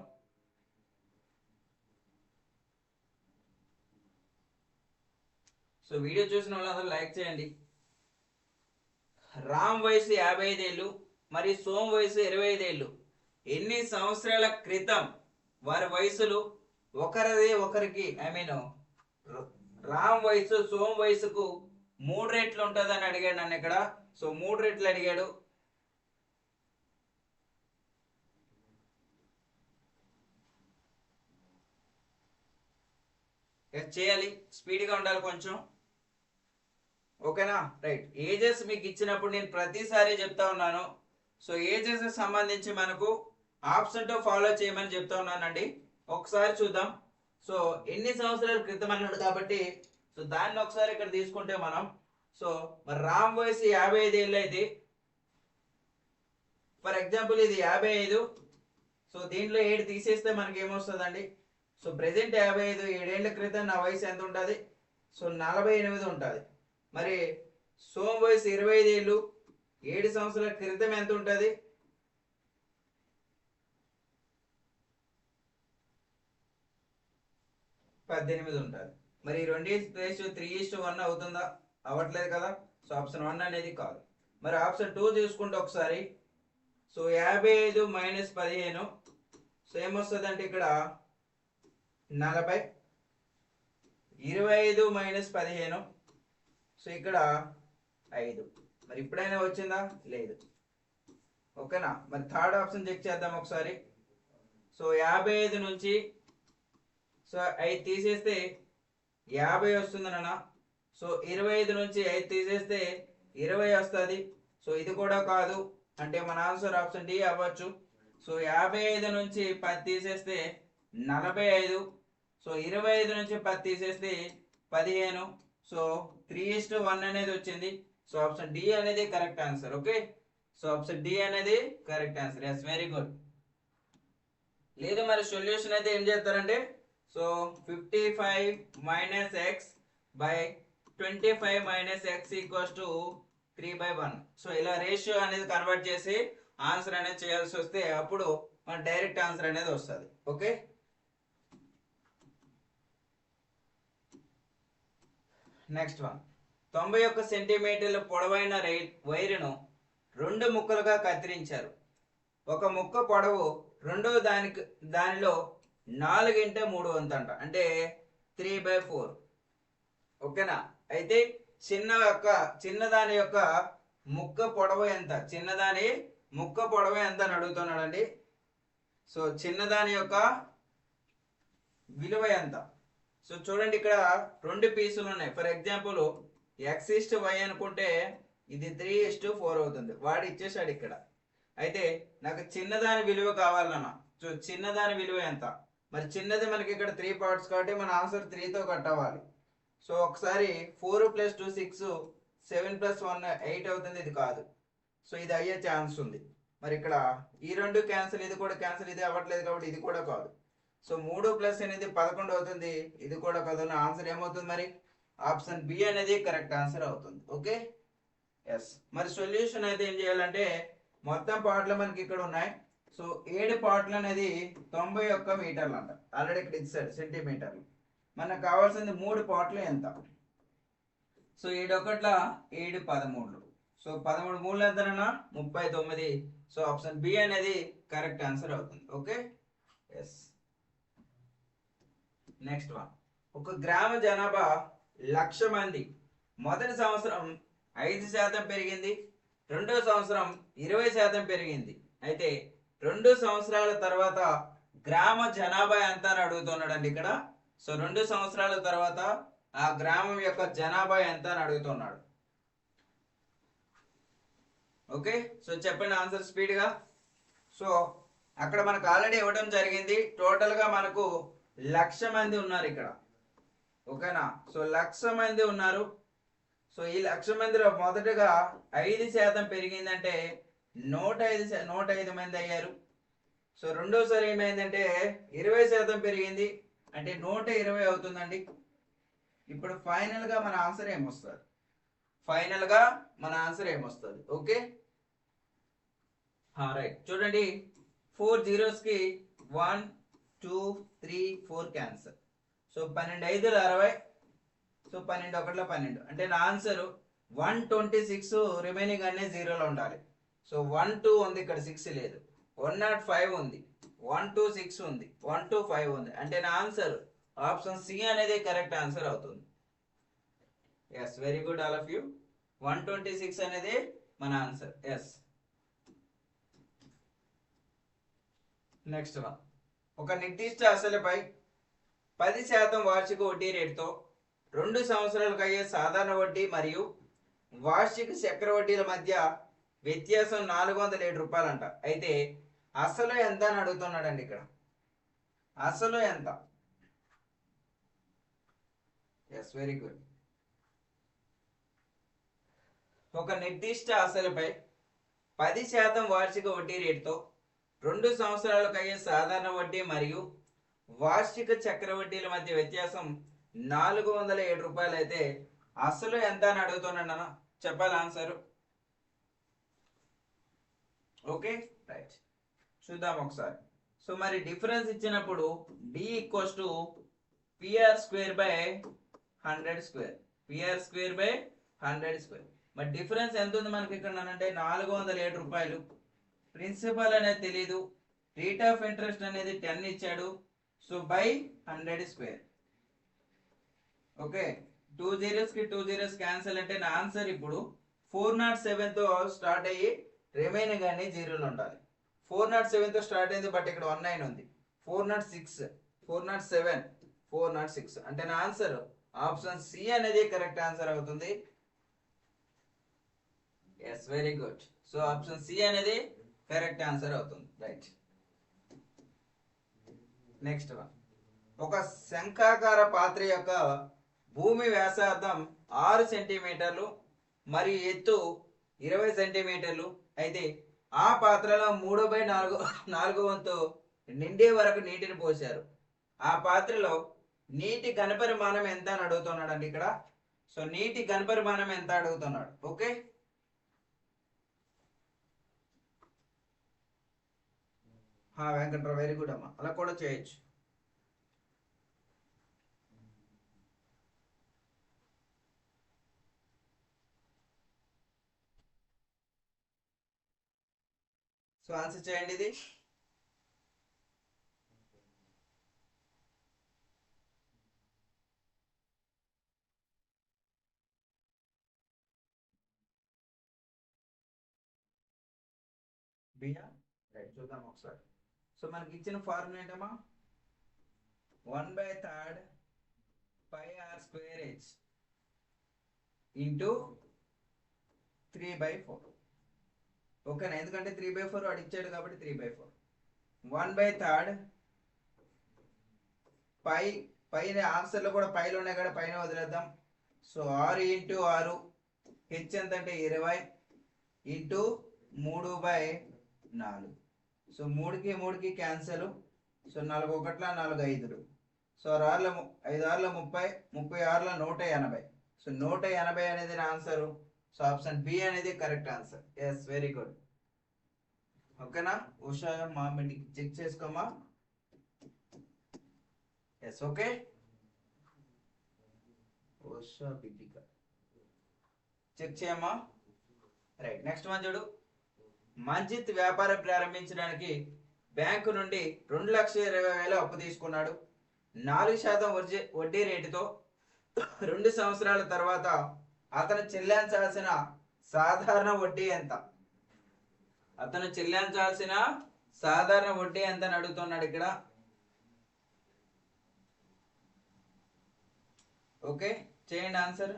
సో వీడియో చూసిన వాళ్ళందరూ లైక్ చేయండి. రామ్ వయసు 55 ఏళ్ళు మరియు సోమ్ వయసు 25 ఏళ్ళు. ఎన్ని సంవత్సరాల క్రితం వారి వయసులు ఒకరిది ఒకరికి రామ్ వయసు సోమ్ వయసుకు 3 రెట్లు ఉంటుందని అడిగాడు నన్ను ఇక్కడ. సో 3 రెట్లు అడిగాడు. చేయాలి, స్పీడ్గా ఉండాలి కొంచెం. ఓకేనా రైట్. ఏజెస్ మీకు ఇచ్చినప్పుడు నేను ప్రతిసారి చెప్తా ఉన్నాను. సో ఏజెస్ సంబంధించి మనకు ఆప్షన్ తో ఫాలో చేయమని చెప్తా ఉన్నానండి. ఒకసారి చూద్దాం. సో ఎన్ని సంవత్సరాల క్రితం అన్నాడు కాబట్టి సో దాన్ని ఒకసారి ఇక్కడ తీసుకుంటే మనం సో మరి రామ్ వయసు 55 ఏళ్ళు అయితే ఫర్ ఎగ్జాంపుల్ ఇది 55. సో దీంట్లో 7 తీసేస్తే మనకి ఏమొస్తుందండి? సో ప్రెసెంట్ 55, 7 ఏళ్ల క్రితం నా వయసు ఎంత ఉంటుంది? సో 48 ఉంటుంది. మరి సోమ వయసు 25 ఏళ్ళు, 7 సంవత్సరాల క్రితం ఎంత ఉంటుంది? 18 ఉంటుంది. మరి 2:3:1 అవుతుందా? అవ్వట్లేదు కదా. సో ఆప్షన్ 1 అనేది కాదు. మరి ఆప్షన్ 2 చూసుకుంటే ఒకసారి, సో 55 - 15, సో ఏమొస్తుంది అంటే ఇక్కడ 40, 25 - 15, సో ఇక్కడ 5. మరి ఇప్పుడైనా వచ్చిందా? లేదు. ఓకేనా. మరి థర్డ్ ఆప్షన్ చెక్ చేద్దాం ఒకసారి. సో 55 నుంచి సో 5 తీసేస్తే 50 వస్తుంది నాన్న. సో 25 నుంచి 5 తీసేస్తే 20 వస్తుంది. సో ఇది కూడా కాదు, అంటే మన ఆన్సర్ ఆప్షన్ డి అవ్వచ్చు. సో 55 నుంచి 10 తీసేస్తే 45. సో 25 నుంచి 10 తీసేస్తే 15. సో 3:1 అనేది వచ్చింది. సో ఆప్షన్ డి అనేది correct answer. Okay. So option D అనేది correct answer. Yes, very good. లేదు మరి సొల్యూషన్ అయితే ఏం చేస్తారంటే, so 55 - x by 25 - x = 3/1. So ఇలా రేషియో అనేది కన్వర్ట్ చేసి ఆన్సర్ అనేది చేయాల్సి వస్తే అప్పుడు మన డైరెక్ట్ ఆన్సర్ అనేది వస్తుంది. ఓకే. Next one. 91 సెంటీమీటర్ల పొడవైన వైరును 2 ముక్కలుగా కత్తిరించారు. ఒక ముక్క పొడవు రెండో దానిలో 4/3 అంట, అంటే 3/4. ఓకేనా. అయితే చిన్నదాని యొక్క ముక్క పొడవు ఎంత? చిన్నదాని ముక్క పొడవు ఎంత అని అడుగుతున్నాడండి. సో చిన్నదాని యొక్క విలువ ఎంత? సో చూడండి, ఇక్కడ 2 పీసులు ఉన్నాయి. ఫర్ ఎగ్జాంపుల్ x:y అనుకుంటే ఇది 3:4 అవుతుంది. వాడు ఇచ్చేసాడు ఇక్కడ. అయితే నాకు చిన్నదాని విలువ కావాలన్నా, సో చిన్నదాని విలువ ఎంత? మరి చిన్నది మనకి ఇక్కడ 3 పార్ట్స్ కాబట్టి మన ఆన్సర్ 3తో కట్ అవ్వాలి. సో ఒకసారి 4 + 2 6, 7 + 1 8 అవుతుంది. ఇది కాదు. సో ఇది అయ్యే ఛాన్స్ ఉంది. మరి ఇక్కడ ఈ 2 క్యాన్సిల్, ఇది కూడా క్యాన్సిల్, ఇది అవ్వట్లేదు కాబట్టి ఇది కూడా కాదు. సో 3 + 8 11 అవుతుంది. ఇది కూడా కాదు. నా ఆన్సర్ ఏమవుతుంది మరి? ఆప్షన్ బి అనేది కరెక్ట్ ఆన్సర్ అవుతుంది. ఓకే. ఎస్. మరి సొల్యూషన్ అయితే ఏం చేయాలంటే, మొత్తం పార్ట్లు మనకి ఇక్కడ ఉన్నాయి. సో 7 పార్ట్లు అనేది 91 మీటర్లు అంట. ఆల్రెడీ ఇక్కడ ఇచ్చాడు సెంటీమీటర్లు. మనకు కావాల్సింది 3 పార్ట్లు ఎంత? సో 7 1 7 13. సో 13 3 ఎంతనన్నా? 39. సో ఆప్షన్ బి అనేది కరెక్ట్ ఆన్సర్ అవుతుంది. ఓకే. ఎస్. Next one. ఒక గ్రామ జనాభా 1,00,000 మంది. మొదటి సంవత్సరం 5% పెరిగింది, రెండో సంవత్సరం 20% పెరిగింది. అయితే 2 సంవత్సరాల తర్వాత గ్రామ జనాభా ఎంత అని అడుగుతున్నాడండి ఇక్కడ. సో 2 సంవత్సరాల తర్వాత ఆ గ్రామం యొక్క జనాభా ఎంత అని అడుగుతున్నాడు. ఓకే. సో చెప్పండి ఆన్సర్ స్పీడ్గా. సో అక్కడ మనకు ఆల్రెడీ ఇవ్వడం జరిగింది. టోటల్గా మనకు 1,00,000 మంది ఉన్నారు ఇక్కడ. ఓకేనా. సో 1,00,000 మంది ఉన్నారు. సో ఈ 1,00,000 మందిలో మొదటగా 5% పెరిగిందంటే 105 మంది అయ్యారు. సో రెండోసారి ఏమైందంటే 20% పెరిగింది, అంటే 120 అవుతుందండి. ఇప్పుడు ఫైనల్గా మన ఆన్సర్ ఏమొస్తుంది? ఓకే. రైట్. చూడండి, 4 zeros కి 1 2 3 4 క్యాన్సర్. సో 12 5 60. సో 12 1 12, అంటే నా ఆన్సర్ 126. రిమైనింగ్ అన్నీ జీరోలో ఉండాలి. సో 1 2 ఉంది, ఇక్కడ 6 లేదు. 105 ఉంది, 1 2 6 ఉంది, 1 2 5 ఉంది, అంటే నా ఆన్సర్ ఆప్షన్ సి అనేది కరెక్ట్ ఆన్సర్ అవుతుంది. Yes, very good all of you. 126 అనేది మన ఆన్సర్. ఎస్. Next one. ఒక నిర్దిష్ట అసలుపై 10% వార్షిక వడ్డీ రేటుతో 2 సంవత్సరాలకు అయ్యే సాధారణ వడ్డీ మరియు వార్షిక చక్ర వడ్డీల మధ్య వ్యత్యాసం 407 రూపాయలంట. అయితే అసలు ఎంత అని అడుగుతున్నాడండి ఇక్కడ. అసలు ఎంత? Yes, very good. ఒక నిర్దిష్ట అసలుపై 10% వార్షిక వడ్డీ రేటుతో 2 సంవత్సరాలకు అయ్యే సాధారణ వడ్డీ మరియు వార్షిక చక్రవడ్డీల మధ్య వ్యత్యాసం 407 రూపాయలు అయితే అసలు ఎంత అని అడుగుతున్నాను అన్న, చెప్పాలి ఆన్సర్. ఓకే రైట్, చూద్దాం ఒకసారి. సో మరి డిఫరెన్స్ ఇచ్చినప్పుడు d equals to P R square by 100 square, P R square by 100 square. మరి డిఫరెన్స్ ఎంత ఉంది మనకి ఇక్కడ అంటే 407 రూపాయలు. ప్రిన్సిపల్ అనేది తెలీదు, రేట్ ఆఫ్ ఇంట్రెస్ట్ అనేది 10 ఇచ్చాడు. So by 100 square. Okay, 2 zeros కి 2 zeros క్యాన్సిల్ అంటే నా ఆన్సర్ ఇప్పుడు 407 తో స్టార్ట్ అయ్యి రిమైనింగ్ అన్ని జీరోలు ఉండాలి. 407 తో స్టార్ట్ అయింది, బట్ ఇక్కడ 19 ఉంది. 406, 407, 406 అంటే నా ఆన్సర్ ఆప్షన్ సి అనేది కరెక్ట్ ఆన్సర్ అవుతుంది. Yes, very good. So option C అనేది కరెక్ట్ ఆన్సర్ అవుతుంది. Right, next one. ఒక శంఖాకార పాత్ర యొక్క భూమి వ్యాసార్థం 6 సెంటీమీటర్లు మరియు ఎత్తు 20 సెంటీమీటర్లు అయితే ఆ పాత్రలో 3/4 వంతు నిండే వరకు నీటిని పోశారు. ఆ పాత్రలో నీటి ఘనపరిమాణం ఎంత అని అడుగుతున్నాడు అండి ఇక్కడ. సో నీటి ఘనపరిమాణం ఎంత అడుగుతున్నాడు. ఓకే, వెంకట్రావు వెరీ గుడ్ అమ్మా, అలా కూడా చేయొచ్చు. సో ఆన్సర్ చేయండి ఇది. బియా రైట్, చూద్దాం ఒకసారి. సో మనకి ఇచ్చిన ఫార్ములా ఏంటమ్మా, 1/3 πr స్క్వేర్ హెచ్ ఇంటూ 3/4. ఓకేనా, ఎందుకంటే 3/4 వాడు ఇచ్చాడు కాబట్టి 3/4. 1/3 పైన ఆన్సర్లో కూడా పైలు ఉన్నాయి కదా, పైన వదిలేద్దాం. సో 6 ఇంటూ 6 హెచ్ ఎంత అంటే 20 ఇంటూ 3/4. సో 3కి క్యాన్సల్. సో 4 1 4 5. సో 5 6 30, 36 180. సో 180 అనేది నా ఆన్సర్. సో ఆప్షన్ బి అనేది correct answer. Yes, very good. ఓకేనా, ఉషా మామిడి చెక్ చేసుకోమా. Yes, okay. Usha Biddika check చేయమ్మా. రైట్, నెక్స్ట్ వన్ చూడు. మంజిత్ వ్యాపారం ప్రారంభించడానికి బ్యాంకు నుండి 2,20,000 అప్పు తీసుకున్నాడు. 4% వడ్డీ రేటుతో 2 సంవత్సరాల తర్వాత అతను చెల్లించాల్సిన సాధారణ వడ్డీ ఎంత? అతను చెల్లించాల్సిన సాధారణ వడ్డీ ఎంత అని అడుగుతున్నాడు ఇక్కడ. ఓకే, చేయండి ఆన్సర్.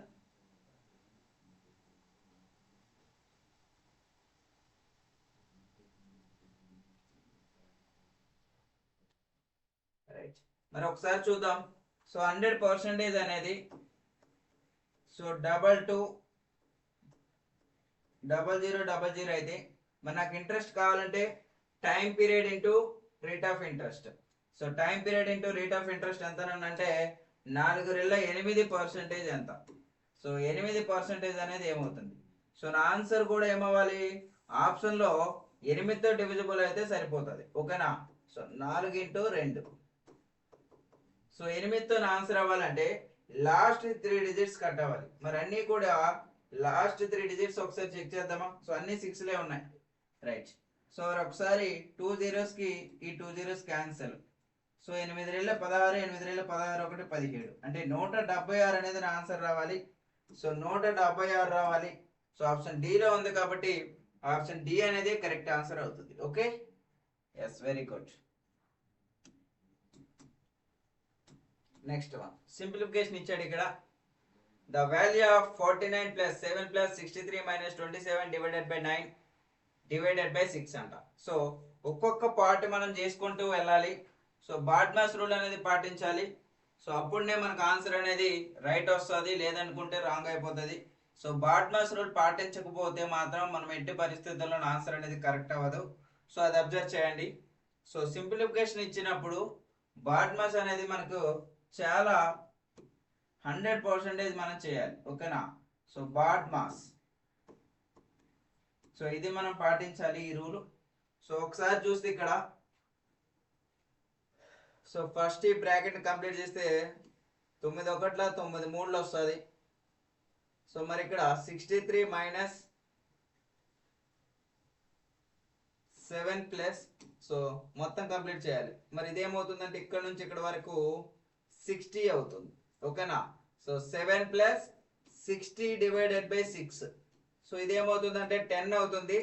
రైట్, మరి ఒకసారి చూద్దాం. సో 100% అనేది సో 220000 అయితే మరి నాకు ఇంట్రెస్ట్ కావాలంటే time period into rate of interest. So time period into rate of interest ఎంత అంటే 4/8% ఎంత? సో 8% అనేది ఏమవుతుంది? సో నా ఆన్సర్ కూడా ఏమవ్వాలి, ఆప్షన్లో 8తో డివిజిబుల్ అయితే సరిపోతుంది. ఓకేనా, సో 4 ఇంటూ 2. సో 8తో నా ఆన్సర్ అవ్వాలంటే లాస్ట్ 3 డిజిట్స్ కట్ అవ్వాలి. మరి అన్నీ కూడా లాస్ట్ 3 డిజిట్స్ ఒకసారి చెక్ చేద్దామా. సో అన్ని 6లే ఉన్నాయి. రైట్, సో ఒకసారి 2 zeros కి ఈ 2 zeros క్యాన్సల్. సో 8 2 16, 8 2 16, 1 17 అంటే 176 అనేది నా ఆన్సర్ రావాలి. సో 176 రావాలి. సో ఆప్షన్ డిలో ఉంది కాబట్టి ఆప్షన్ డి అనేది కరెక్ట్ ఆన్సర్ అవుతుంది. Okay, yes, very good. Next one, simplification ఇచ్చాడు ఇక్కడ. The value of 49 + 7 + 63 - 27 divided by 9 divided by 6 అంట. సో ఒక్కొక్క పార్ట్ మనం చేసుకుంటూ వెళ్ళాలి. సో బాడ్మాస్ రూల్ అనేది పాటించాలి. సో అప్పుడునే మనకు ఆన్సర్ అనేది రైట్ వస్తుంది, లేదనుకుంటే రాంగ్ అయిపోతుంది. సో బాడ్మాస్ రూల్ పాటించకపోతే మాత్రం మనం ఎట్టి పరిస్థితుల్లో ఆన్సర్ అనేది కరెక్ట్ అవ్వదు. సో అది అబ్జర్వ్ చేయండి. సో సింప్లిఫికేషన్ ఇచ్చినప్పుడు బాడ్ మాస్ అనేది మనకు చాలా 100% మనం చేయాలి, ఓకేనా. సో బాడ్ మాస్, సో ఇది మనం పాటించాలి ఈ రూల్. సో ఒకసారి చూస్తే ఇక్కడ, సో ఫస్ట్ ఈ బ్రాకెట్ కంప్లీట్ చేస్తే 9 ఒకట్ల 9 మూడులో వస్తుంది. సో మరి ఇక్కడ 63 మైనస్ 7 ప్లస్, సో మొత్తం కంప్లీట్ చేయాలి. మరి ఇదేమవుతుందంటే ఇక్కడ నుంచి ఇక్కడ వరకు 60 అవుతుంది, ఓకేనా. So 7 plus 60 divided by 6, so ఇదేమవుతుందంటే 10 అవుతుంది.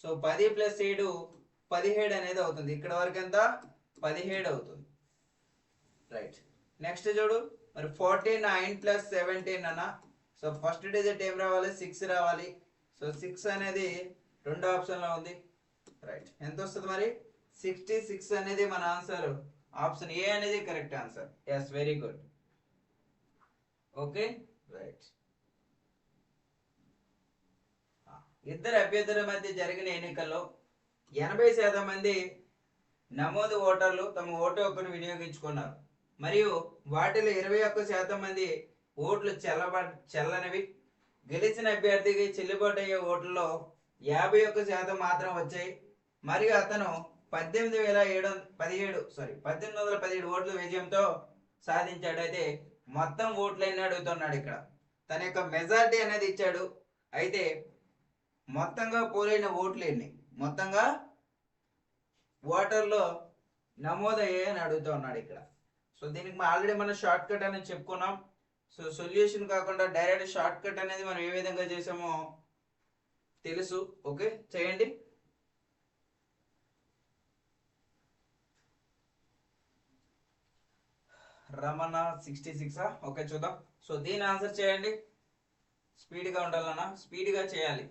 సో 10 ప్లస్ 7 17 అనేది అవుతుంది. ఇక్కడ వరకు ఎంత 17 అవుతుంది, రైట్. నెక్స్ట్ చూడు, మరి 49 ప్లస్ 17 అన్న. సో ఫస్ట్ డిజిట్ ఏం రావాలి, 6 రావాలి. సో 6 అనేది రెండో ఆప్షన్లో ఉంది, రైట్. ఎంత వస్తుంది మరి 66 అనేది మన ఆన్సర్. ఆప్షన్ ఏ అనేది correct answer. Yes, very good, okay, right. ఇద్దరు అభ్యర్థుల మధ్య జరిగిన ఎన్నికల్లో 80% మంది నమోదు ఓటర్లు తమ ఓటు హక్కును వినియోగించుకున్నారు, మరియు వాటిలో 21% మంది ఓట్లు చెల్లనివి. గెలిచిన అభ్యర్థికి చెల్లుబాటు అయ్యే ఓట్లలో 51% మాత్రం వచ్చాయి, మరియు అతను 1817 ఓట్ల విజయంతో సాధించాడు. అయితే మొత్తం ఓట్లు ఎన్ని అడుగుతున్నాడు ఇక్కడ. తన యొక్క మెజారిటీ అనేది ఇచ్చాడు. అయితే మొత్తంగా పోలైన ఓట్లు ఎన్ని, మొత్తంగా ఓటర్లో నమోదయ్యాయి అని అడుగుతూ ఉన్నాడు ఇక్కడ. సో దీనికి ఆల్రెడీ మనం షార్ట్ కట్ అనేది చెప్పుకున్నాం. సో సొల్యూషన్ కాకుండా డైరెక్ట్ షార్ట్ కట్ అనేది మనం ఏ విధంగా చేసామో తెలుసు, ఓకే, చేయండి. రమణ 66, ఓకే, చూద్దాం. సో దీని ఆన్సర్ చేయండి. స్పీడ్గా ఉండాలన్నా, స్పీడ్గా చేయాలి.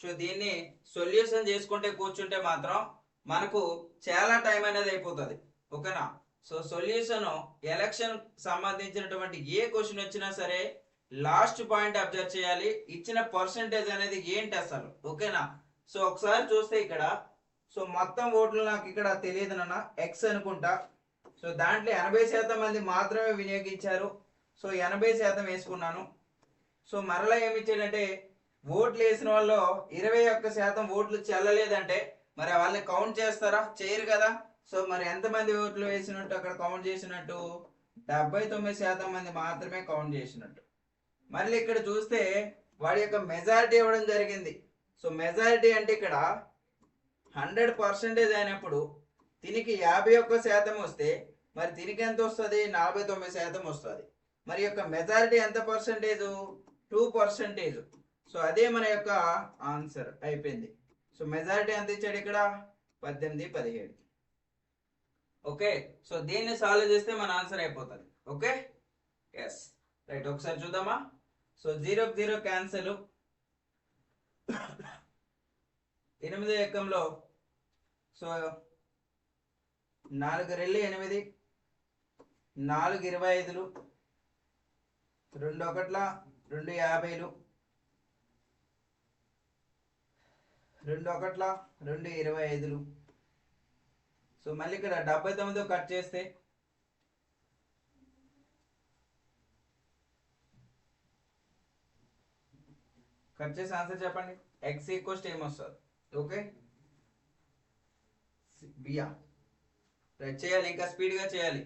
సో దీన్ని సొల్యూషన్ చేసుకుంటే కూర్చుంటే మాత్రం మనకు చాలా టైం అనేది అయిపోతుంది, ఓకేనా. సో సొల్యూషన్ ఎలక్షన్ సంబంధించినటువంటి ఏ క్వశ్చన్ వచ్చినా సరే లాస్ట్ పాయింట్ అబ్జర్వ్ చేయాలి. ఇచ్చిన పర్సంటేజ్ అనేది ఏంటి అసలు, ఓకేనా. సో ఒకసారి చూస్తే ఇక్కడ, సో మొత్తం ఓట్లు నాకు ఇక్కడ తెలియదు నాన్న, ఎక్స్ అనుకుంటా. సో దాంట్లో 80% మంది మాత్రమే వినియోగించారు. సో 80% వేసుకున్నాను. సో మరలా ఏమి ఇచ్చాడంటే ఓట్లు వేసిన వాళ్ళు 21% ఓట్లు చెల్లలేదంటే మరి వాళ్ళని కౌంట్ చేస్తారా, చేయరు కదా. సో మరి ఎంతమంది ఓట్లు వేసినట్టు అక్కడ కౌంట్ చేసినట్టు, 79% మంది మాత్రమే కౌంట్ చేసినట్టు. మళ్ళీ ఇక్కడ చూస్తే వాడి యొక్క మెజారిటీ ఇవ్వడం జరిగింది. సో మెజారిటీ అంటే ఇక్కడ 100% అయినప్పుడు దీనికి 51% వస్తే మరి దీనికి ఎంత వస్తుంది, 49% వస్తుంది. మరి యొక్క మెజారిటీ ఎంత పర్సెంటేజ్, 2%. సో అదే మన యొక్క ఆన్సర్ అయిపోయింది. సో మెజారిటీ ఎంత ఇచ్చాడు ఇక్కడ, 18, 17. ఓకే, సో దీన్ని సాల్వ్ చేస్తే మన ఆన్సర్ అయిపోతుంది, ఓకే, ఎస్, రైట్. ఒకసారి చూద్దామా. So 0 0 cancel. 8 ఎక్కంలో సో 4 రెళ్ళు 8, 4 25, 2 ఒకట్ల 2 50, 2 ఒకట్ల 2 25. సో మళ్ళీ ఇక్కడ 79 కట్ చేస్తే ఆన్సర్ చెప్పండి. ఎక్స్ ఈక్వల్స్ ఏమొస్తుంది, ఓకే, బియా, రైట్. చేయాలి, ఇంకా స్పీడ్గా చేయాలి.